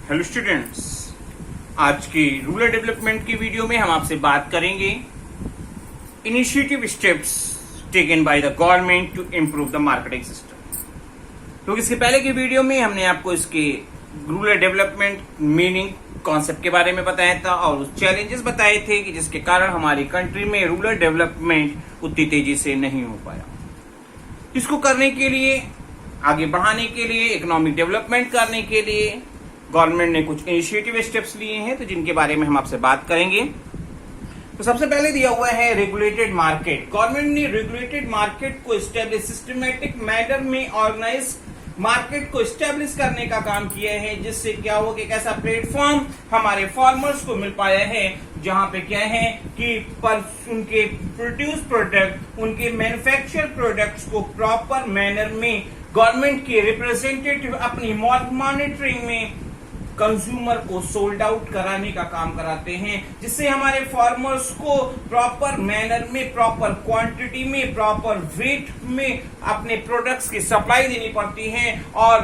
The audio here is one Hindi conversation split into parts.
हेलो स्टूडेंट्स, आज की रूरल डेवलपमेंट की वीडियो में हम आपसे बात करेंगे initiative steps taken by the government to improve the marketing system. तो इसके पहले की वीडियो में हमने आपको इसके रूरल डेवलपमेंट मीनिंग कॉन्सेप्ट के बारे में बताया था और उस चैलेंजेस बताए थे कि जिसके कारण हमारी कंट्री में रूरल डेवलपमेंट उतनी तेजी से नहीं हो पाया। इसको करने के लिए, आगे बढ़ाने के लिए, इकोनॉमिक डेवलपमेंट करने के लिए गवर्नमेंट ने कुछ इनिशिएटिव स्टेप्स लिए हैं, तो जिनके बारे में हम आपसे बात करेंगे। तो सबसे पहले दिया हुआ है रेगुलेटेड मार्केट। गवर्नमेंट ने रेगुलेटेड मार्केट को स्टैब्लिश, सिस्टमेटिक मैनर में ऑर्गेनाइज मार्केट को स्टैब्लिश करने का काम किया है, जिससे क्या हो कि एक ऐसा प्लेटफॉर्म हमारे फार्मर्स को मिल पाया है जहां पे क्या है कि उनके प्रोड्यूस प्रोडक्ट, उनके मैन्युफैक्चर प्रोडक्ट्स को प्रॉपर मैनर में गवर्नमेंट के रिप्रेजेंटेटिव अपनी मॉनिटरिंग में कंज्यूमर को सोल्ड आउट कराने का काम कराते हैं, जिससे हमारे फार्मर्स को प्रॉपर मैनर में, प्रॉपर क्वांटिटी में, प्रॉपर वेट में अपने प्रोडक्ट्स की सप्लाई देनी पड़ती है और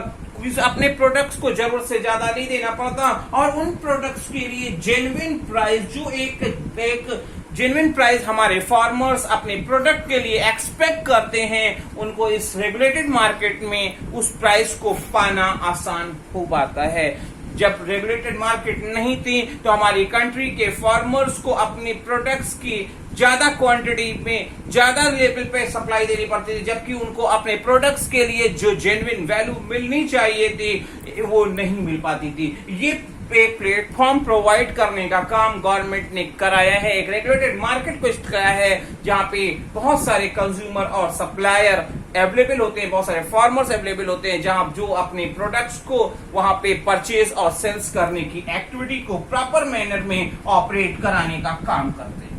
अपने प्रोडक्ट्स को जरूरत से ज्यादा नहीं देना पड़ता और उन प्रोडक्ट्स के लिए जेन्युइन प्राइस, जो एक जेन्युइन प्राइस हमारे फार्मर्स अपने प्रोडक्ट के लिए एक्सपेक्ट करते हैं, उनको इस रेगुलेटेड मार्केट में उस प्राइस को पाना आसान हो पाता है। जब रेगुलेटेड मार्केट नहीं थी तो हमारी कंट्री के फार्मर्स को अपने प्रोडक्ट्स की ज्यादा क्वांटिटी में, ज्यादा लेवल पे सप्लाई देनी पड़ती थी, जबकि उनको अपने प्रोडक्ट्स के लिए जो जेन्युइन वैल्यू मिलनी चाहिए थी वो नहीं मिल पाती थी। ये एक प्लेटफॉर्म प्रोवाइड करने का काम गवर्नमेंट ने कराया है, एक रेगुलेटेड मार्केट को कराया है जहां पे बहुत सारे कंज्यूमर और सप्लायर अवेलेबल होते हैं, बहुत सारे फार्मर्स अवेलेबल होते हैं, जहां जो अपने प्रोडक्ट्स को वहां पे परचेज और सेल्स करने की एक्टिविटी को प्रॉपर मैनर में ऑपरेट कराने का काम करते हैं।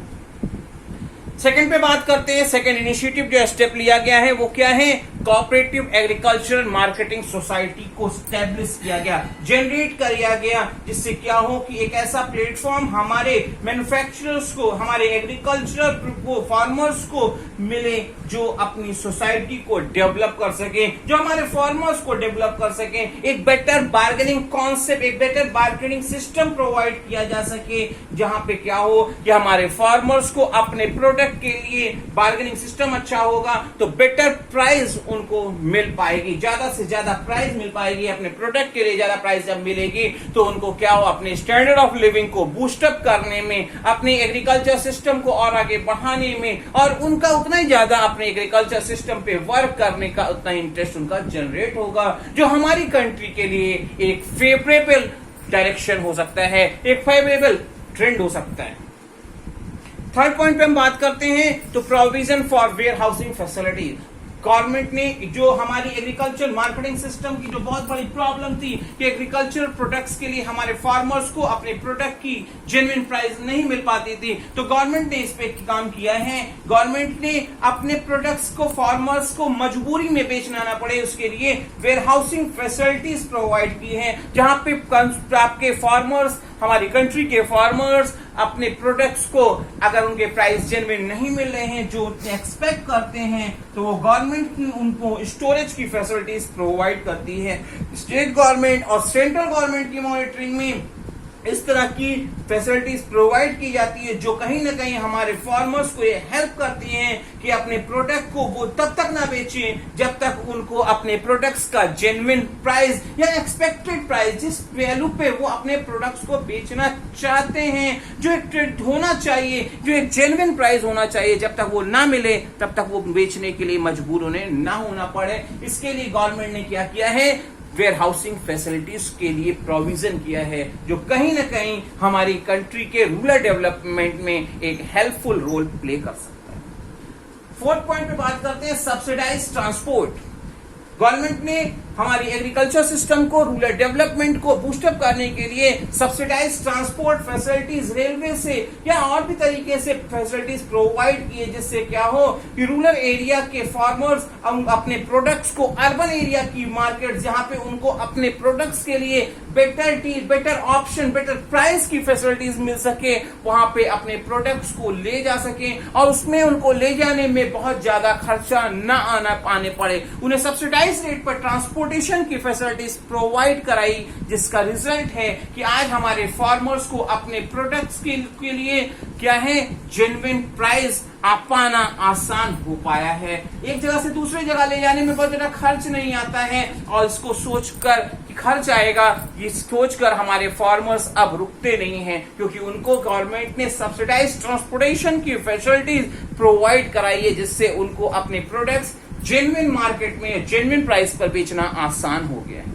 सेकंड पे बात करते हैं। सेकंड इनिशिएटिव जो स्टेप लिया गया है वो क्या है? कोऑपरेटिव एग्रीकल्चरल मार्केटिंग सोसाइटी को स्टैब्लिश किया गया, जनरेट किया गया, जिससे क्या हो कि एक ऐसा प्लेटफॉर्म हमारे मैन्युफैक्चरर्स को, हमारे एग्रीकल्चरल को, फार्मर्स को मिले जो अपनी सोसाइटी को डेवलप कर सके, जो हमारे फार्मर्स को डेवलप कर सके। एक बेटर बार्गेनिंग कॉन्सेप्ट, एक बेटर बार्गेनिंग सिस्टम प्रोवाइड किया जा सके, जहां पे क्या हो कि हमारे फार्मर्स को अपने प्रोडक्ट के लिए बार्गेनिंग सिस्टम अच्छा होगा तो बेटर प्राइस उनको मिल पाएगी, ज्यादा से ज्यादा प्राइस मिल पाएगी। अपने प्रोडक्ट के लिए ज्यादा प्राइस जब मिलेगी तो उनको क्या हो, अपने स्टैंडर्ड ऑफ लिविंग को बूस्टअप करने में, अपने एग्रीकल्चर सिस्टम को और आगे बढ़ाने में और उनका उतना ही ज्यादा अपने एग्रीकल्चर सिस्टम पे वर्क करने का उतना इंटरेस्ट उनका जनरेट होगा, जो हमारी कंट्री के लिए एक फेवरेबल डायरेक्शन हो सकता है, एक फेवरेबल ट्रेंड हो सकता है। थर्ड पॉइंट पे हम बात करते हैं तो provision for warehousing facility. Government ने जो हमारी एग्रीकल्चर मार्केटिंग सिस्टम की जो बहुत बड़ी प्रॉब्लम थी कि एग्रीकल्चर प्रोडक्ट्स के लिए हमारे फार्मर्स को अपने प्रोडक्ट की जेन्युइन प्राइस नहीं मिल पाती थी, तो गवर्नमेंट ने इस पे काम किया है। गवर्नमेंट ने अपने प्रोडक्ट्स को फार्मर्स को मजबूरी में बेचना ना पड़े, उसके लिए वेयर हाउसिंग फैसिलिटीज प्रोवाइड की है, जहां पे आपके फार्मर्स, हमारी कंट्री के फार्मर्स अपने प्रोडक्ट्स को अगर उनके प्राइस जेन्युइन नहीं मिल रहे हैं जो एक्सपेक्ट करते हैं, तो वो गवर्नमेंट उनको स्टोरेज की फैसिलिटीज प्रोवाइड करती है। स्टेट गवर्नमेंट और सेंट्रल गवर्नमेंट की मॉनिटरिंग में इस तरह की फैसिलिटीज प्रोवाइड की जाती है, जो कहीं ना कहीं हमारे फार्मर्स को ये हेल्प करती हैं कि अपने प्रोडक्ट को वो तब तक ना बेचें जब तक उनको अपने प्रोडक्ट्स का जेन्युइन प्राइस या एक्सपेक्टेड प्राइस, जिस वैल्यू पे वो अपने प्रोडक्ट्स को बेचना चाहते हैं, जो एक ट्रेड होना चाहिए, जो एक जेन्युइन प्राइस होना चाहिए, जब तक वो ना मिले तब तक वो बेचने के लिए मजबूर उन्हें ना होना पड़े। इसके लिए गवर्नमेंट ने क्या किया है? वेयर हाउसिंग फैसिलिटीज के लिए प्रोविजन किया है, जो कहीं ना कहीं हमारी कंट्री के रूरल डेवलपमेंट में एक हेल्पफुल रोल प्ले कर सकता है। फोर्थ पॉइंट पे बात करते हैं सब्सिडाइज ट्रांसपोर्ट। गवर्नमेंट ने हमारी एग्रीकल्चर सिस्टम को, रूरल डेवलपमेंट को बूस्टअप करने के लिए सब्सिडाइज ट्रांसपोर्ट फैसिलिटीज रेलवे से या और भी तरीके से फैसिलिटीज प्रोवाइड किए, जिससे क्या हो कि रूरल एरिया के फार्मर्स अपने प्रोडक्ट्स को अर्बन एरिया की मार्केट, जहां पे उनको अपने प्रोडक्ट्स के लिए better deal, better option, better price की फैसिलिटीज मिल सके, वहां पे अपने प्रोडक्ट्स को ले जा सके और उसमें उनको ले जाने में बहुत ज्यादा खर्चा न आने पड़े, उन्हें सब्सिडाइज रेट पर ट्रांसपोर्ट ट्रांसपोर्टेशन की फैसिलिटीज प्रोवाइड कराई, जिसका रिजल्ट है कि आज हमारे फार्मर्स को अपने प्रोडक्ट्स के लिए क्या है, जेन्युइन प्राइस पाना आसान हो पाया है। एक जगह से दूसरी जगह ले जाने में बहुत ज्यादा खर्च नहीं आता है, और इसको सोचकर कि खर्च आएगा, ये सोचकर हमारे फार्मर्स अब रुकते नहीं हैं, क्योंकि उनको गवर्नमेंट ने सब्सिडाइज ट्रांसपोर्टेशन की फैसिलिटीज प्रोवाइड कराई है, जिससे उनको अपने प्रोडक्ट्स जेन्युइन मार्केट में जेन्युइन प्राइस पर बेचना आसान हो गया है।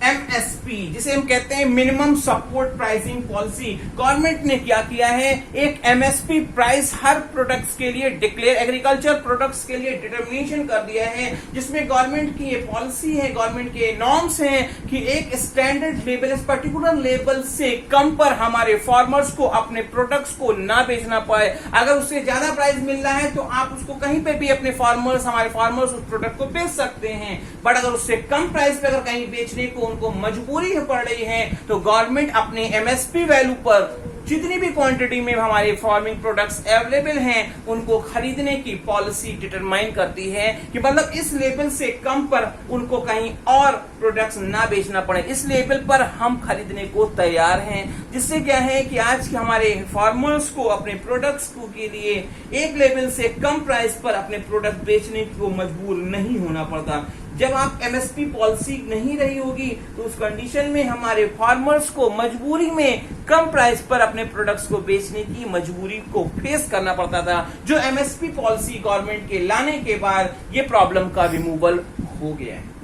एमएसपी, जिसे हम कहते हैं minimum support pricing policy, government ने क्या किया है, एक एमएसपी प्राइस हर प्रोडक्ट्स के लिए डिक्लेयर, एग्रीकल्चर प्रोडक्ट्स के लिए डिटर्मिनेशन कर दिया है, जिसमें गवर्नमेंट की ये पॉलिसी है, गवर्नमेंट के नॉर्म्स हैं कि एक स्टैंडर्ड लेवल, इस पर्टिकुलर लेवल से कम पर हमारे फार्मर्स को अपने प्रोडक्ट्स को ना बेचना पाए। अगर उससे ज्यादा प्राइस मिल रहा है तो आप उसको कहीं पे भी अपने फार्मर्स, हमारे फार्मर्स उस प्रोडक्ट को बेच सकते हैं, बट अगर उससे कम प्राइस पे अगर कहीं बेचने को उनको मजबूरी पड़ रही है तो गवर्नमेंट अपने एमएसपी वैल्यू पर जितनी भी क्वांटिटी में हमारे फार्मिंग प्रोडक्ट्स अवेलेबल हैं उनको खरीदने की पॉलिसी डिटरमाइन करती है कि मतलब इस लेवल से कम पर उनको कहीं और प्रोडक्ट्स ना बेचना पड़े, इस लेवल पर हम खरीदने को तैयार हैं। जिससे क्या है कि आज हमारे फार्मर्स को अपने प्रोडक्ट्स को के लिए एक लेवल से कम प्राइस पर अपने प्रोडक्ट बेचने को मजबूर नहीं होना पड़ता। जब आप एमएसपी पॉलिसी नहीं रही होगी तो उस कंडीशन में हमारे फार्मर्स को मजबूरी में कम प्राइस पर अपने प्रोडक्ट्स को बेचने की मजबूरी को फेस करना पड़ता था, जो एमएसपी पॉलिसी गवर्नमेंट के लाने के बाद ये प्रॉब्लम का रिमूवल हो गया है।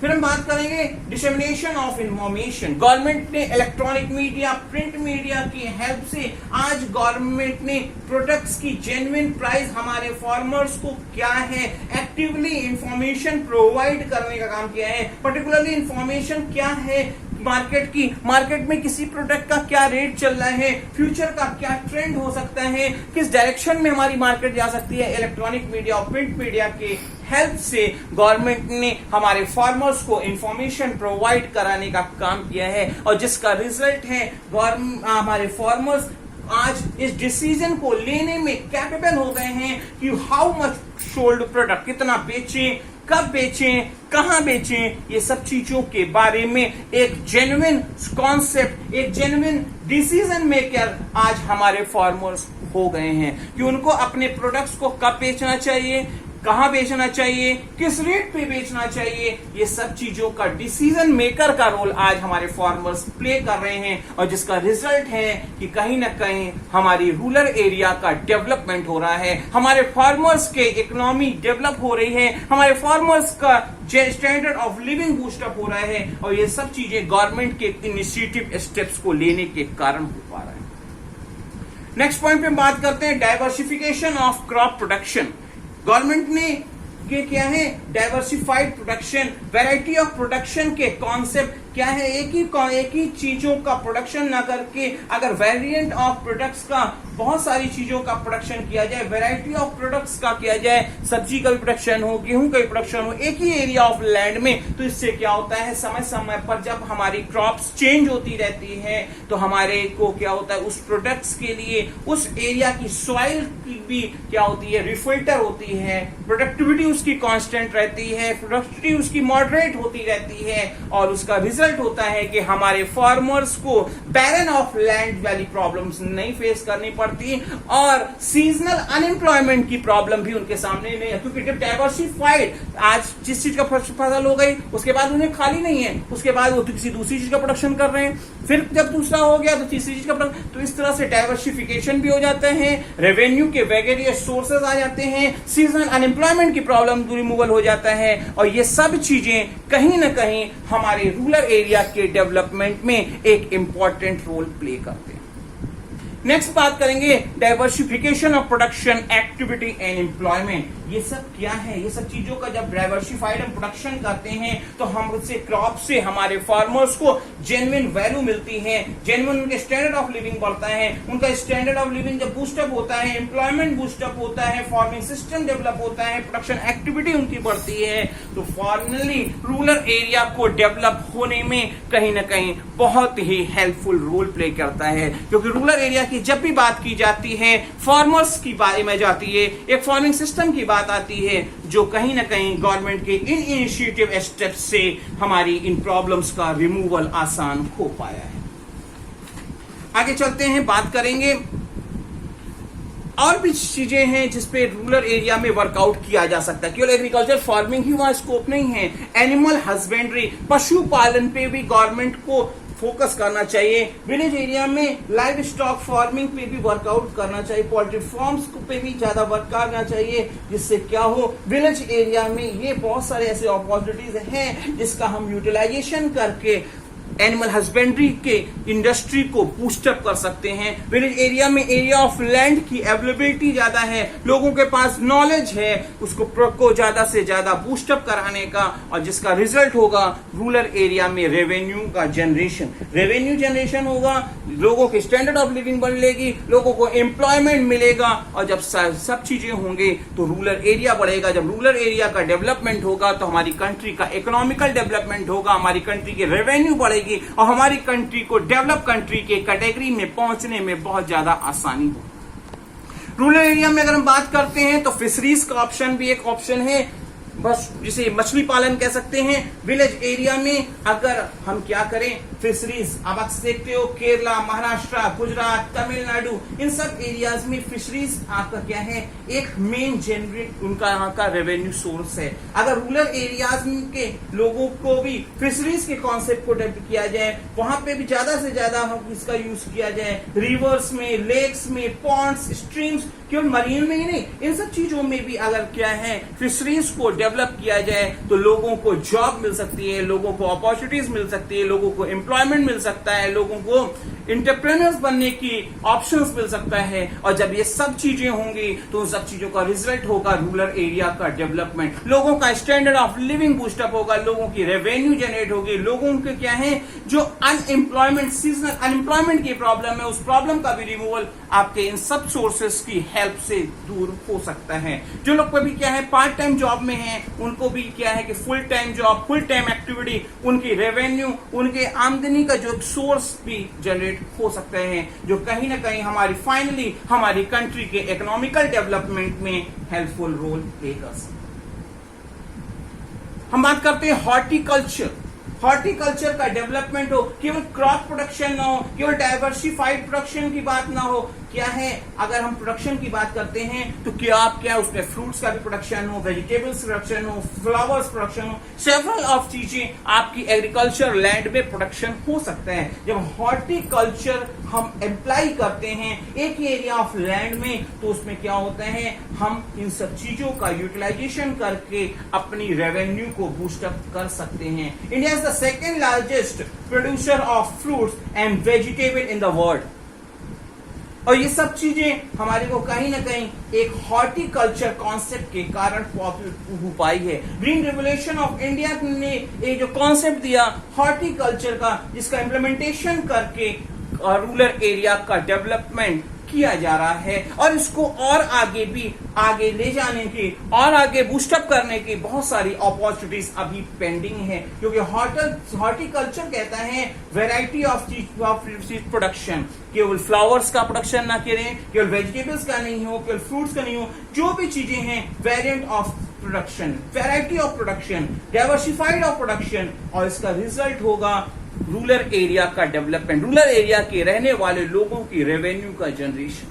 फिर हम बात करेंगे डिसेमिनेशन ऑफ इंफॉर्मेशन। गवर्नमेंट ने इलेक्ट्रॉनिक मीडिया, प्रिंट मीडिया की हेल्प से आज गवर्नमेंट ने प्रोडक्ट्स की जेन्युइन प्राइस हमारे फार्मर्स को क्या है एक्टिवली इंफॉर्मेशन प्रोवाइड करने का काम किया है। पर्टिकुलरली इंफॉर्मेशन क्या है मार्केट की, मार्केट में किसी प्रोडक्ट का क्या रेट चल रहा है, फ्यूचर का क्या ट्रेंड हो सकता है, किस डायरेक्शन में हमारी मार्केट जा सकती है। इलेक्ट्रॉनिक मीडिया और प्रिंट मीडिया के हेल्प से गवर्नमेंट ने हमारे फार्मर्स को इंफॉर्मेशन प्रोवाइड कराने का काम किया है, और जिसका रिजल्ट है हमारे फार्मर्स आज इस डिसीजन को लेने में कैपेबल हो गए हैं कि हाउ मच सोल्ड प्रोडक्ट, कितना बेचें, कब बेचें, कहां बेचें, ये सब चीजों के बारे में एक जेन्युइन कॉन्सेप्ट, एक जेन्युइन डिसीजन मेकर आज हमारे फार्मर्स हो गए हैं कि उनको अपने प्रोडक्ट्स को कब बेचना चाहिए, कहां बेचना चाहिए, किस रेट पे बेचना चाहिए, ये सब चीजों का डिसीजन मेकर का रोल आज हमारे फार्मर्स प्ले कर रहे हैं, और जिसका रिजल्ट है कि कहीं ना कहीं हमारी रूरल एरिया का डेवलपमेंट हो रहा है, हमारे फार्मर्स के इकोनॉमी डेवलप हो रही है, हमारे फार्मर्स का स्टैंडर्ड ऑफ लिविंग बूस्टअप हो रहा है, और ये सब चीजें गवर्नमेंट के इनिशिएटिव स्टेप्स को लेने के कारण हो पा रहा है। नेक्स्ट पॉइंट पे हम बात करते हैं diversification of crop production. Government ने ये क्या है, diversified production, variety of production के कॉन्सेप्ट क्या है, एक ही चीजों का प्रोडक्शन ना करके अगर वेरिएंट ऑफ प्रोडक्ट्स का, बहुत सारी चीजों का प्रोडक्शन किया जाए, वैरायटी ऑफ प्रोडक्ट्स का किया जाए, सब्जी का भी प्रोडक्शन हो, गेहूं का भी प्रोडक्शन हो एक ही एरिया ऑफ लैंड में, तो इससे क्या होता है, समय समय पर जब हमारी क्रॉप्स चेंज होती रहती है तो हमारे को क्या होता है, उस प्रोडक्ट्स के लिए उस एरिया की सॉइल की भी क्या होती है, रिफिल्टर होती है, प्रोडक्टिविटी उसकी कांस्टेंट रहती है, प्रोडक्टिविटी उसकी मॉडरेट होती रहती है, और उसका रिजल्ट होता है कि हमारे फार्मर्स को बैरन ऑफ लैंड वाली प्रॉब्लम्स नहीं फेस करनी पड़ती, और सीजनल अनएम्प्लॉयमेंट की प्रॉब्लम भी उनके सामने नहीं है, क्योंकि जब डाइवर्सिफाइड, आज जिस चीज का फसल हो गई उसके बाद उन्हें खाली नहीं है, उसके बाद वो किसी दूसरी चीज का प्रोडक्शन कर रहे हैं, फिर जब दूसरा हो गया तो तीसरी चीज का प्रोडक्शन, तो इस तरह से डाइवर्सिफिकेशन भी हो जाते हैं, रेवेन्यू के वगैरह सोर्सेज आ जाते हैं, सीजनल अनएम्प्लॉयमेंट की प्रॉब्लम रिमूवल हो जाता है, और ये सब चीजें कहीं ना कहीं हमारे रूरल एरिया के डेवलपमेंट में एक इंपॉर्टेंट रोल प्ले करते हैं। नेक्स्ट बात करेंगे diversification of production, activity and employment. ये सब क्या है, ये सब चीजों का जब डाइवर्सिफाइड हम प्रोडक्शन करते हैं तो हम उससे क्रॉप से हमारे फार्मर्स को जेन्युइन वैल्यू मिलती है, जेन्युइन उनके स्टैंडर्ड ऑफ लिविंग बढ़ता है, उनका स्टैंडर्ड ऑफ लिविंग जब बूस्टअप होता है, एम्प्लॉयमेंट बूस्टअप होता है, फार्मिंग सिस्टम डेवलप होता है, प्रोडक्शन एक्टिविटी उनकी बढ़ती है, तो फाइनली रूरल एरिया को डेवलप होने में कहीं ना कहीं बहुत ही हेल्पफुल रोल प्ले करता है, क्योंकि रूरल एरिया की कि जब भी बात की जाती है फार्मर्स की बारे में जाती है, एक फार्मिंग सिस्टम की बात आती है जो कहीं ना कहीं गवर्नमेंट के इन इनिशिएटिव स्टेप्स से हमारी इन प्रॉब्लम्स का रिमूवल आसान हो पाया है। आगे चलते हैं, बात करेंगे और भी चीजें हैं जिसपे रूरल एरिया में वर्कआउट किया जा सकता है। केवल एग्रीकल्चर फार्मिंग ही वहां स्कोप नहीं है, एनिमल हस्बेंड्री पशुपालन पे भी गवर्नमेंट को फोकस करना चाहिए। विलेज एरिया में लाइव स्टॉक फार्मिंग पे भी वर्कआउट करना चाहिए, पोल्ट्री फार्म्स पे भी ज्यादा वर्क करना चाहिए, जिससे क्या हो विलेज एरिया में ये बहुत सारे ऐसे अपॉर्चुनिटीज हैं जिसका हम यूटिलाइजेशन करके एनिमल हस्बेंड्री के इंडस्ट्री को बूस्टअप कर सकते हैं। विलेज एरिया में एरिया ऑफ लैंड की अवेलेबिलिटी ज्यादा है, लोगों के पास नॉलेज है, उसको ज्यादा से ज्यादा बूस्टअप कराने का, और जिसका रिजल्ट होगा रूरल एरिया में रेवेन्यू जनरेशन होगा, लोगों के स्टैंडर्ड ऑफ लिविंग बढ़ेगी, लोगों को एम्प्लॉयमेंट मिलेगा, और जब सब चीजें होंगे तो रूरल एरिया बढ़ेगा। जब रूरल एरिया का डेवलपमेंट होगा तो हमारी कंट्री का इकोनॉमिकल डेवलपमेंट होगा, हमारी कंट्री की रेवेन्यू बढ़ेगी और हमारी कंट्री को डेवलप कंट्री के कैटेगरी में पहुंचने में बहुत ज्यादा आसानी हो। रूरल एरिया में अगर हम बात करते हैं तो फिशरीज का ऑप्शन भी एक ऑप्शन है, बस जिसे मछली पालन कह सकते हैं। विलेज एरिया में अगर हम क्या करें, फिशरीज, अब आप देखते हो केरला, महाराष्ट्र, गुजरात, तमिलनाडु, इन सब एरियाज में फिशरीज आपका क्या है, एक मेन जनरेट उनका यहाँ का रेवेन्यू सोर्स है। अगर रूरल एरियाज के लोगों को भी फिशरीज के कॉन्सेप्ट को डेवलप किया जाए, वहां पे भी ज्यादा से ज्यादा हम इसका यूज किया जाए, रिवर्स में, लेक्स में, पॉन्ड्स, स्ट्रीम्स, केवल मरीन में ही नहीं, इन सब चीजों में भी अगर क्या है फिशरीज को डेवलप किया जाए तो लोगों को जॉब मिल सकती है, लोगों को अपॉर्चुनिटीज मिल सकती है, लोगों को एम्प्लॉयमेंट मिल सकता है, लोगों को एंटरप्रेन्योर्स बनने की ऑप्शंस मिल सकता है। और जब ये सब चीजें होंगी तो उन सब चीजों का रिजल्ट होगा रूरल एरिया का डेवलपमेंट, लोगों का स्टैंडर्ड ऑफ लिविंग बूस्टअप होगा, लोगों की रेवेन्यू जनरेट होगी, लोगों के क्या है जो अनएम्प्लॉयमेंट, सीजनल अनएम्प्लॉयमेंट की प्रॉब्लम है, उस प्रॉब्लम का भी रिमूवल आपके इन सब सोर्सेस की हेल्प से दूर हो सकता है। जो लोग कभी क्या है पार्ट टाइम जॉब में हैं, उनको भी क्या है कि full time job, full time activity, उनकी रेवेन्यू, उनके आमदनी का जो सोर्स भी जनरेट हो सकते हैं, जो कहीं ना कहीं फाइनली हमारी कंट्री के इकोनॉमिकल डेवलपमेंट में हेल्पफुल रोल प्ले कर सकते हैं। हम बात करते हैं हॉर्टिकल्चर का डेवलपमेंट हो, केवल क्रॉप प्रोडक्शन ना हो, केवल डाइवर्सिफाइड प्रोडक्शन की बात ना हो, क्या है अगर हम प्रोडक्शन की बात करते हैं तो क्या उसमें फ्रूट्स का भी प्रोडक्शन हो, वेजिटेबल्स प्रोडक्शन हो, फ्लावर्स प्रोडक्शन हो, सेवरल ऑफ चीजें आपकी एग्रीकल्चर लैंड में प्रोडक्शन हो सकता है। जब हॉर्टिकल्चर हम अप्लाई करते हैं एक ही एरिया ऑफ लैंड में तो उसमें क्या होता है, हम इन सब चीजों का यूटिलाइजेशन करके अपनी रेवेन्यू को बूस्टअप कर सकते हैं। India is the second largest producer of fruits and vegetable in the world, और ये सब चीजें हमारे को कहीं ना कहीं एक हॉर्टिकल्चर कॉन्सेप्ट के कारण पॉपुलर हो पाई है। ग्रीन रेवोल्यूशन ऑफ इंडिया ने ये जो कॉन्सेप्ट दिया हॉर्टिकल्चर का, जिसका इम्प्लीमेंटेशन करके रूरल एरिया का डेवलपमेंट किया जा रहा है, और इसको और आगे ले जाने की और आगे बूस्टअप करने की बहुत सारी अपॉर्चुनिटीज अभी पेंडिंग है, क्योंकि हॉर्टिकल्चर कहता है वैरायटी ऑफ प्रोडक्शन, केवल फ्लावर्स का प्रोडक्शन ना करें, केवल वेजिटेबल्स का नहीं हो, केवल फ्रूट्स का नहीं हो, जो भी चीजें हैं variant of production, variety of production, diversified of production, और इसका रिजल्ट होगा रूरल एरिया का डेवलपमेंट, रूरल एरिया के रहने वाले लोगों की रेवेन्यू का जनरेशन।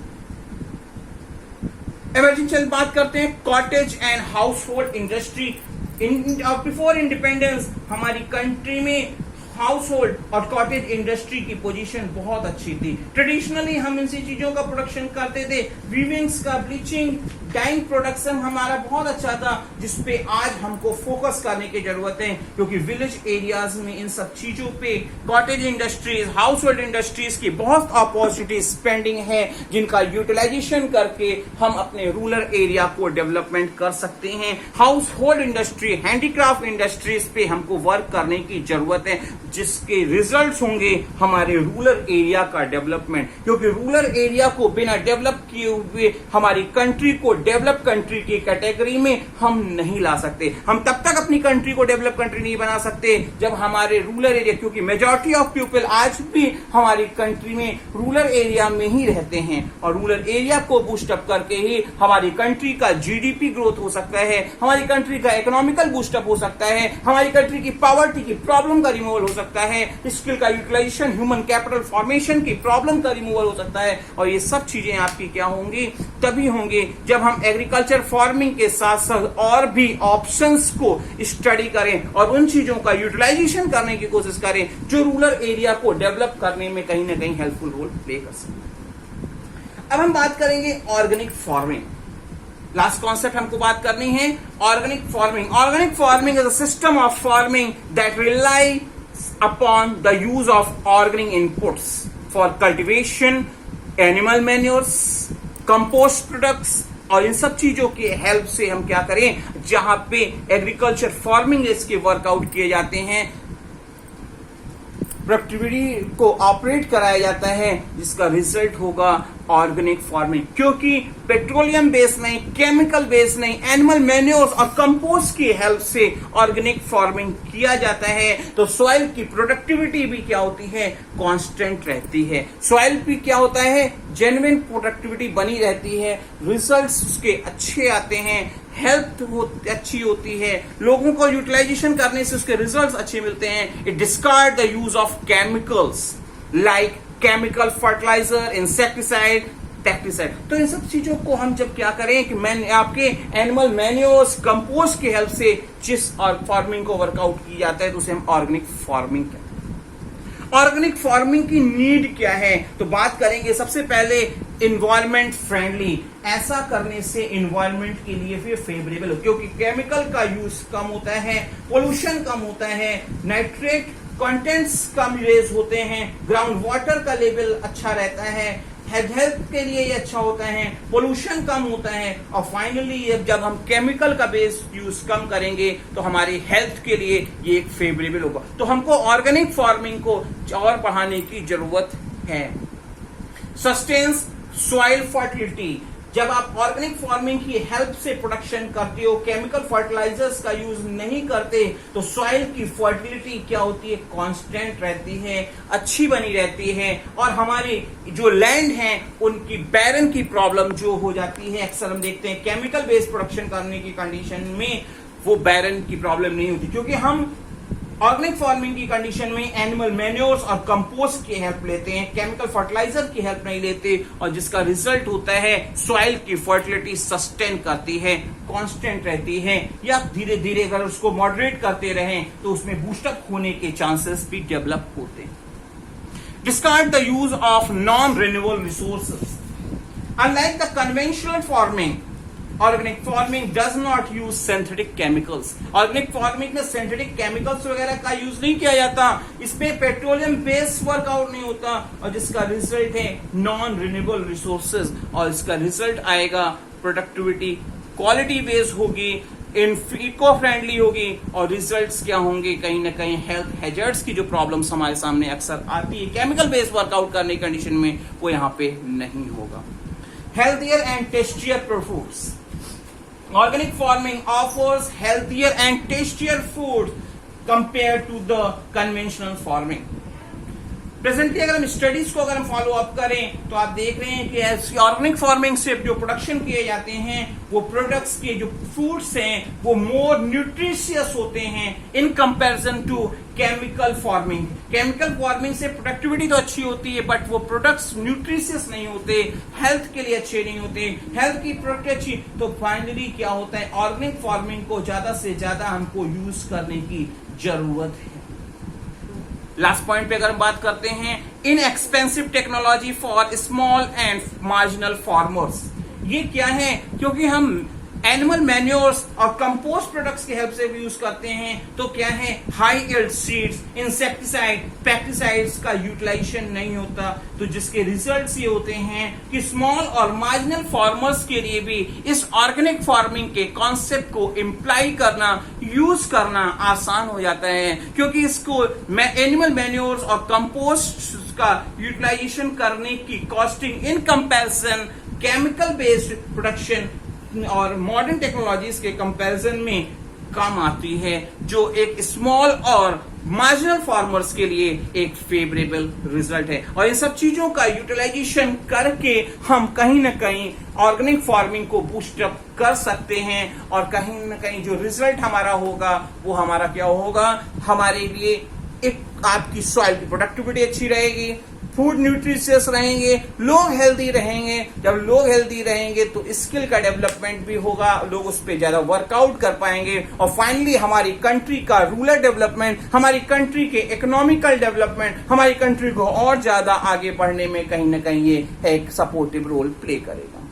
इमरजेंसी बात करते हैं cottage and house hold industry. Before independence हमारी कंट्री में हाउस होल्ड और कॉटेज इंडस्ट्री की पोजीशन बहुत अच्छी थी। ट्रेडिशनली हम इन चीजों का प्रोडक्शन करते थे, वीविंग्स का, ब्लीचिंग, डाइंग प्रोडक्शन हमारा बहुत अच्छा था, जिसपे आज हमको फोकस करने की जरूरत है, क्योंकि विलेज एरियाज में इन सब चीजों पे cottage industries, house hold industries की बहुत अपॉर्चुनिटीज पेंडिंग है, जिनका यूटिलाइजेशन करके हम अपने रूरल एरिया को डेवलपमेंट कर सकते हैं। House hold industry, handicraft industries पे हमको वर्क करने की जरूरत है। जिसके रिजल्ट्स होंगे हमारे रूरल एरिया का डेवलपमेंट, क्योंकि रूरल एरिया को बिना डेवलप किए हुए हमारी कंट्री को डेवलप कंट्री की कैटेगरी में हम नहीं ला सकते। हम तब तक अपनी कंट्री को डेवलप कंट्री नहीं बना सकते जब हमारे रूरल एरिया, क्योंकि मेजॉरिटी ऑफ पीपल आज भी हमारी कंट्री में रूरल एरिया में ही रहते हैं, और रूरल एरिया को बूस्टअप करके ही हमारी कंट्री का जीडीपी ग्रोथ हो सकता है, हमारी कंट्री का इकोनॉमिकल बूस्टअप हो सकता है, हमारी कंट्री की पॉवर्टी की प्रॉब्लम का रिमूवल हो सकता है, स्किल का यूटिलाइजेशन, ह्यूमन कैपिटल फॉर्मेशन की प्रॉब्लम का रिमूवल हो सकता है। और ये सब चीजें आपकी क्या होंगी, तभी होंगे जब हम एग्रीकल्चर फार्मिंग के साथ साथ और भी ऑप्शंस को स्टडी करें और उन चीजों का यूटिलाइजेशन करने की कोशिश करें जो रूरल एरिया को डेवलप करने में कहीं ना कहीं हेल्पफुल रोल प्ले कर सकते हैं। अब हम बात करेंगे ऑर्गेनिक फार्मिंग। लास्ट कॉन्सेप्ट हमको बात करनी है organic farming. Organic farming is a system of farming that rely upon the use of organic inputs for cultivation, animal manures, compost products, और इन सब चीजों के हेल्प से हम क्या करें, जहां पे एग्रीकल्चर फार्मिंग इसके वर्कआउट किए जाते हैं, प्रोडक्टिविटी को ऑपरेट कराया जाता है, जिसका रिजल्ट होगा ऑर्गेनिक फार्मिंग। क्योंकि पेट्रोलियम बेस्ड नहीं, केमिकल बेस्ड नहीं, एनिमल मैन्योर्स और कंपोस्ट की हेल्प से ऑर्गेनिक फार्मिंग किया जाता है, तो सॉइल की प्रोडक्टिविटी भी क्या होती है, कांस्टेंट रहती है। सॉइल भी क्या होता है, जेन्युइन प्रोडक्टिविटी बनी रहती है, रिजल्ट्स उसके अच्छे आते हैं, हेल्थ अच्छी होती है, लोगों को यूटिलाइजेशन करने से उसके रिजल्ट्स अच्छे मिलते हैं। It discard the use of chemicals like chemical fertiliser, insecticide, pesticide. तो इन सब चीजों को हम जब क्या करें कि आपके एनिमल मैन्योर्स, कंपोस्ट की हेल्प से जिस और फार्मिंग को वर्कआउट किया जाता है तो उसे हम ऑर्गेनिक फार्मिंग कहते हैं। ऑर्गेनिक फार्मिंग की नीड क्या है, तो बात करेंगे सबसे पहले इन्वायरमेंट फ्रेंडली। ऐसा करने से इन्वायरमेंट के लिए फिर फेवरेबल हो, क्योंकि केमिकल का यूज कम होता है, पोल्यूशन कम होता है, नाइट्रेट कंटेंट्स कम रेज होते हैं, ग्राउंड वाटर का लेवल अच्छा रहता है, हेल्थ के लिए ये अच्छा होता है, पोल्यूशन कम होता है, और फाइनली जब हम केमिकल का बेस यूज कम करेंगे तो हमारी हेल्थ के लिए ये एक फेवरेबल होगा। तो हमको ऑर्गेनिक फार्मिंग को और बढ़ाने की जरूरत है। Sustains soil fertility. जब आप ऑर्गेनिक फार्मिंग की हेल्प से प्रोडक्शन करते हो, केमिकल फर्टिलाइजर्स का यूज नहीं करते, तो सॉइल की फर्टिलिटी क्या होती है, कांस्टेंट रहती है, अच्छी बनी रहती है, और हमारी जो लैंड है उनकी बैरन की प्रॉब्लम जो हो जाती है, अक्सर हम देखते हैं केमिकल बेस्ड प्रोडक्शन करने की कंडीशन में वो बैरन की प्रॉब्लम नहीं होती, क्योंकि हम ऑर्गेनिक फार्मिंग की कंडीशन में एनिमल मैन्योर्स और कंपोस्ट की हेल्प लेते हैं, केमिकल फर्टिलाइजर की हेल्प नहीं लेते, और जिसका रिजल्ट होता है सॉइल की फर्टिलिटी सस्टेन करती है, कांस्टेंट रहती है, या धीरे धीरे अगर उसको मॉडरेट करते रहें तो उसमें बूस्टअप होने के चांसेस भी डेवलप होते हैं। Discard the use of non renewable resources. Unlike the conventional farming, organic farming does not use synthetic chemicals. Organic farming में सिंथेटिक केमिकल्स वगैरह का यूज नहीं किया जाता, इसमें पेट्रोलियम बेस्ड वर्कआउट नहीं होता, और जिसका रिजल्ट है नॉन रिन्यूएबल रिसोर्सेज, और इसका रिजल्ट आएगा प्रोडक्टिविटी क्वालिटी बेस्ड होगी, इको फ्रेंडली होगी, और रिजल्ट्स क्या होंगे, कहीं ना कहीं हेल्थ हैजर्ड्स की जो प्रॉब्लम्स हमारे सामने अक्सर आती है केमिकल बेस्ड वर्कआउट करने की कंडीशन में, वो यहाँ पे नहीं होगा। Healthier and tastier foods. Organic farming offers healthier and tastier food compared to the conventional farming. Presently अगर हम स्टडीज को अगर हम फॉलो अप करें तो आप देख रहे हैं कि ऑर्गेनिक फार्मिंग से जो प्रोडक्शन किए जाते हैं वो प्रोडक्ट्स के जो फूड्स हैं वो मोर न्यूट्रिशियस होते हैं in comparison to chemical farming. Chemical farming से प्रोडक्टिविटी तो अच्छी होती है बट वो प्रोडक्ट्स न्यूट्रिशियस नहीं होते, हेल्थ के लिए अच्छे नहीं होते, हेल्थ की प्रोडक्ट अच्छी, तो फाइनली क्या होता है, ऑर्गेनिक फार्मिंग को ज्यादा से ज्यादा हमको यूज करने की जरूरत है। लास्ट पॉइंट पे अगर हम बात करते हैं, inexpensive technology for small and marginal farmers. ये क्या है, क्योंकि हम एनिमल मैन्योर्स और कंपोस्ट प्रोडक्ट्स की हेल्प से भी यूज करते हैं तो क्या है, high yield seeds, insecticide, pesticides का यूटिलाइजेशन नहीं होता, तो जिसके रिजल्ट्स ये होते हैं कि स्मॉल और मार्जिनल फार्मर्स के लिए भी इस ऑर्गेनिक फार्मिंग के कॉन्सेप्ट को इम्प्लाई करना, यूज करना आसान हो जाता है, क्योंकि इसको एनिमल मैन्योर्स और कंपोस्ट का यूटिलाइजेशन करने की costing in comparison chemical based production और मॉडर्न टेक्नोलॉजीज के कंपैरिजन में कम आती है, जो एक स्मॉल और मार्जिनल फार्मर्स के लिए एक फेवरेबल रिजल्ट है। और इन सब चीजों का यूटिलाइजेशन करके हम कहीं ना कहीं ऑर्गेनिक फार्मिंग को बूस्ट अप कर सकते हैं, और कहीं ना कहीं जो रिजल्ट हमारा होगा वो हमारा क्या होगा, हमारे लिए एक आपकी सॉइल की प्रोडक्टिविटी अच्छी रहेगी, फूड न्यूट्रिशियस रहेंगे, लोग हेल्दी रहेंगे। जब लोग हेल्दी रहेंगे तो स्किल का डेवलपमेंट भी होगा, लोग उस पर ज्यादा वर्कआउट कर पाएंगे, और फाइनली हमारी कंट्री का रूरल डेवलपमेंट, हमारी कंट्री के इकोनॉमिकल डेवलपमेंट, हमारी कंट्री को और ज्यादा आगे बढ़ने में कहीं ना कहीं ये एक सपोर्टिव रोल प्ले करेगा।